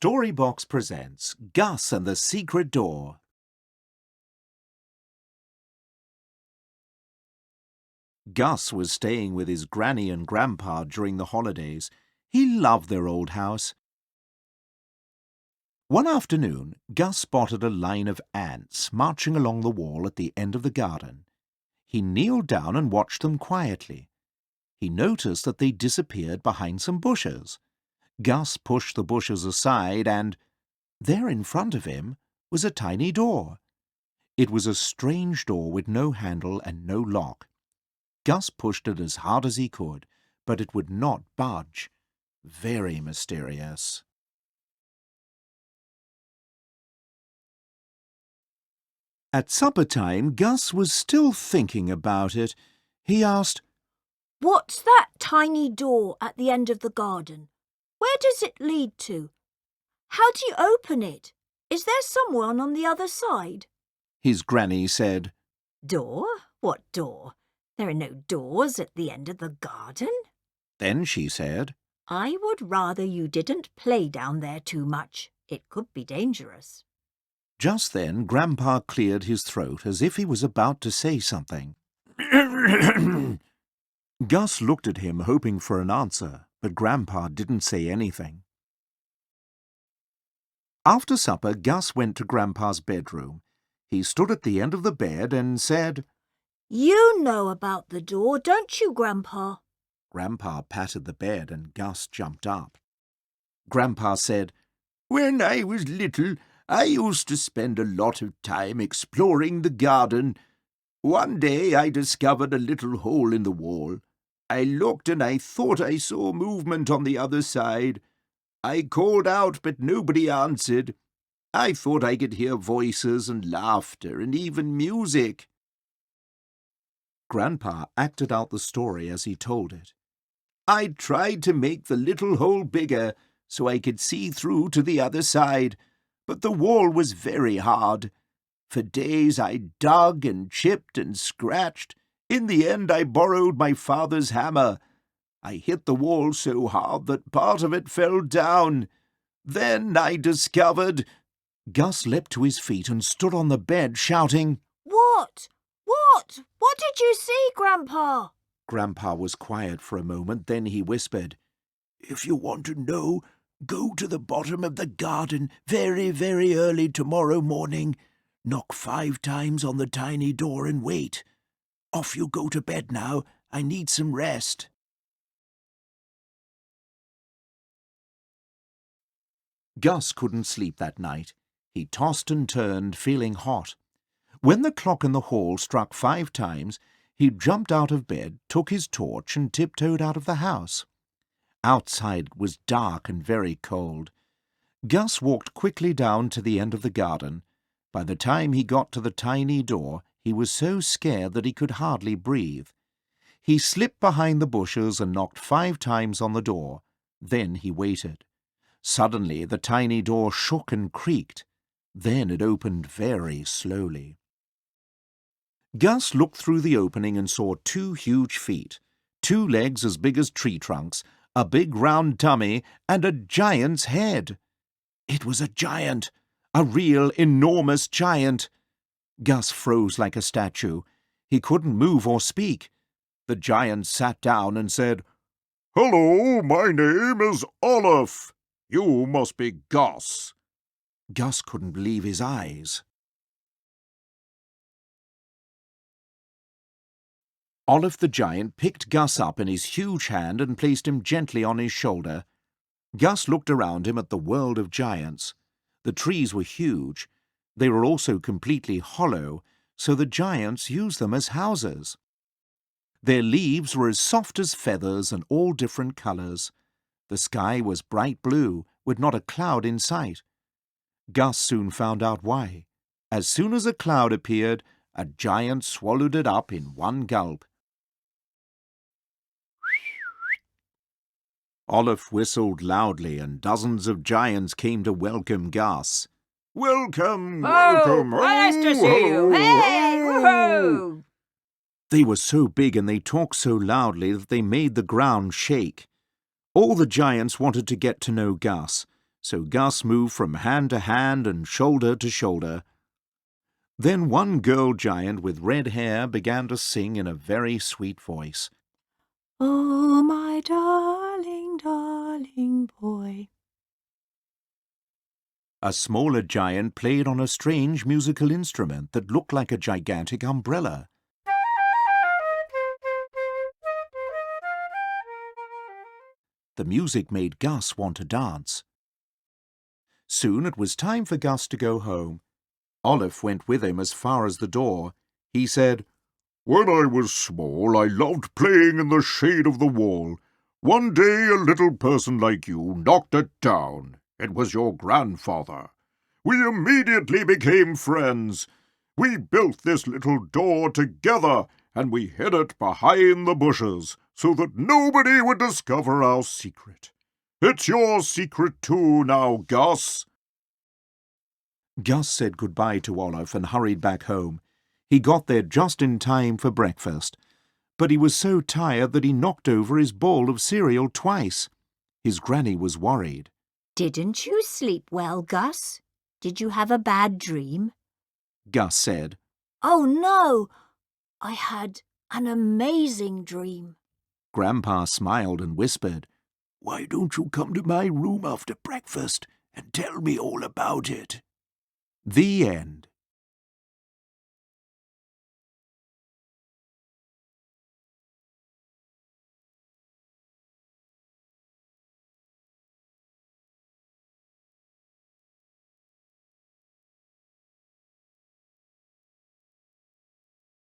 Storybox presents Gus and the Secret Door. Gus was staying with his granny and grandpa during the holidays. He loved their old house. One afternoon, Gus spotted a line of ants marching along the wall at the end of the garden. He kneeled down and watched them quietly. He noticed that they disappeared behind some bushes. Gus pushed the bushes aside and, there in front of him, was a tiny door. It was a strange door with no handle and no lock. Gus pushed it as hard as he could, but it would not budge. Very mysterious. At supper time, Gus was still thinking about it. He asked, "What's that tiny door at the end of the garden? Where does it lead to? How do you open it? Is there someone on the other side?" His granny said. "Door? What door? There are no doors at the end of the garden." Then she said, "I would rather you didn't play down there too much. It could be dangerous." Just then, Grandpa cleared his throat as if he was about to say something. Gus looked at him, hoping for an answer, but Grandpa didn't say anything. After supper, Gus went to Grandpa's bedroom. He stood at the end of the bed and said, "You know about the door, don't you, Grandpa?" Grandpa patted the bed and Gus jumped up. Grandpa said, "When I was little, I used to spend a lot of time exploring the garden. One day I discovered a little hole in the wall. I looked and I thought I saw movement on the other side. I called out, but nobody answered. I thought I could hear voices and laughter and even music." Grandpa acted out the story as he told it. "I tried to make the little hole bigger so I could see through to the other side, but the wall was very hard. For days I dug and chipped and scratched. In the end I borrowed my father's hammer. I hit the wall so hard that part of it fell down. Then I discovered—" Gus leapt to his feet and stood on the bed shouting, "What? What did you see, Grandpa?" Grandpa was quiet for a moment, then he whispered, "If you want to know, go to the bottom of the garden very, very early tomorrow morning. Knock 5 times on the tiny door and wait. Off you go to bed now. I need some rest." Gus couldn't sleep that night. He tossed and turned, feeling hot. When the clock in the hall struck 5 times, he jumped out of bed, took his torch and tiptoed out of the house. Outside it was dark and very cold. Gus walked quickly down to the end of the garden. By the time he got to the tiny door, he was so scared that he could hardly breathe. He slipped behind the bushes and knocked 5 times on the door. Then he waited. Suddenly the tiny door shook and creaked. Then it opened very slowly. Gus looked through the opening and saw 2 huge feet, 2 legs as big as tree trunks, a big round tummy, and a giant's head. It was a giant, a real enormous giant. Gus froze like a statue. He couldn't move or speak. The giant sat down and said, "Hello, my name is Olaf. You must be Gus." Gus couldn't believe his eyes. Olaf the giant picked Gus up in his huge hand and placed him gently on his shoulder. Gus looked around him at the world of giants. The trees were huge. They were also completely hollow, so the giants used them as houses. Their leaves were as soft as feathers and all different colours. The sky was bright blue, with not a cloud in sight. Gus soon found out why. As soon as a cloud appeared, a giant swallowed it up in one gulp. Olaf whistled loudly, and dozens of giants came to welcome Gus. "Welcome, welcome! Oh, nice to see you! Hey, woohoo!" They were so big and they talked so loudly that they made the ground shake. All the giants wanted to get to know Gus. So Gus moved from hand to hand and shoulder to shoulder. Then one girl giant with red hair began to sing in a very sweet voice. Oh, my darling, darling boy. A smaller giant played on a strange musical instrument that looked like a gigantic umbrella. The music made Gus want to dance. Soon it was time for Gus to go home. Olive went with him as far as the door. He said, "When I was small, I loved playing in the shade of the wall. One day a little person like you knocked it down. It was your grandfather. We immediately became friends. We built this little door together, and we hid it behind the bushes so that nobody would discover our secret. It's your secret too now, Gus." Gus said goodbye to Olive and hurried back home. He got there just in time for breakfast, but he was so tired that he knocked over his bowl of cereal twice. His granny was worried. Didn't you sleep well, Gus? Did you have a bad dream? Gus said. Oh, no. I had an amazing dream. Grandpa smiled and whispered, "Why don't you come to my room after breakfast and tell me all about it?" The end.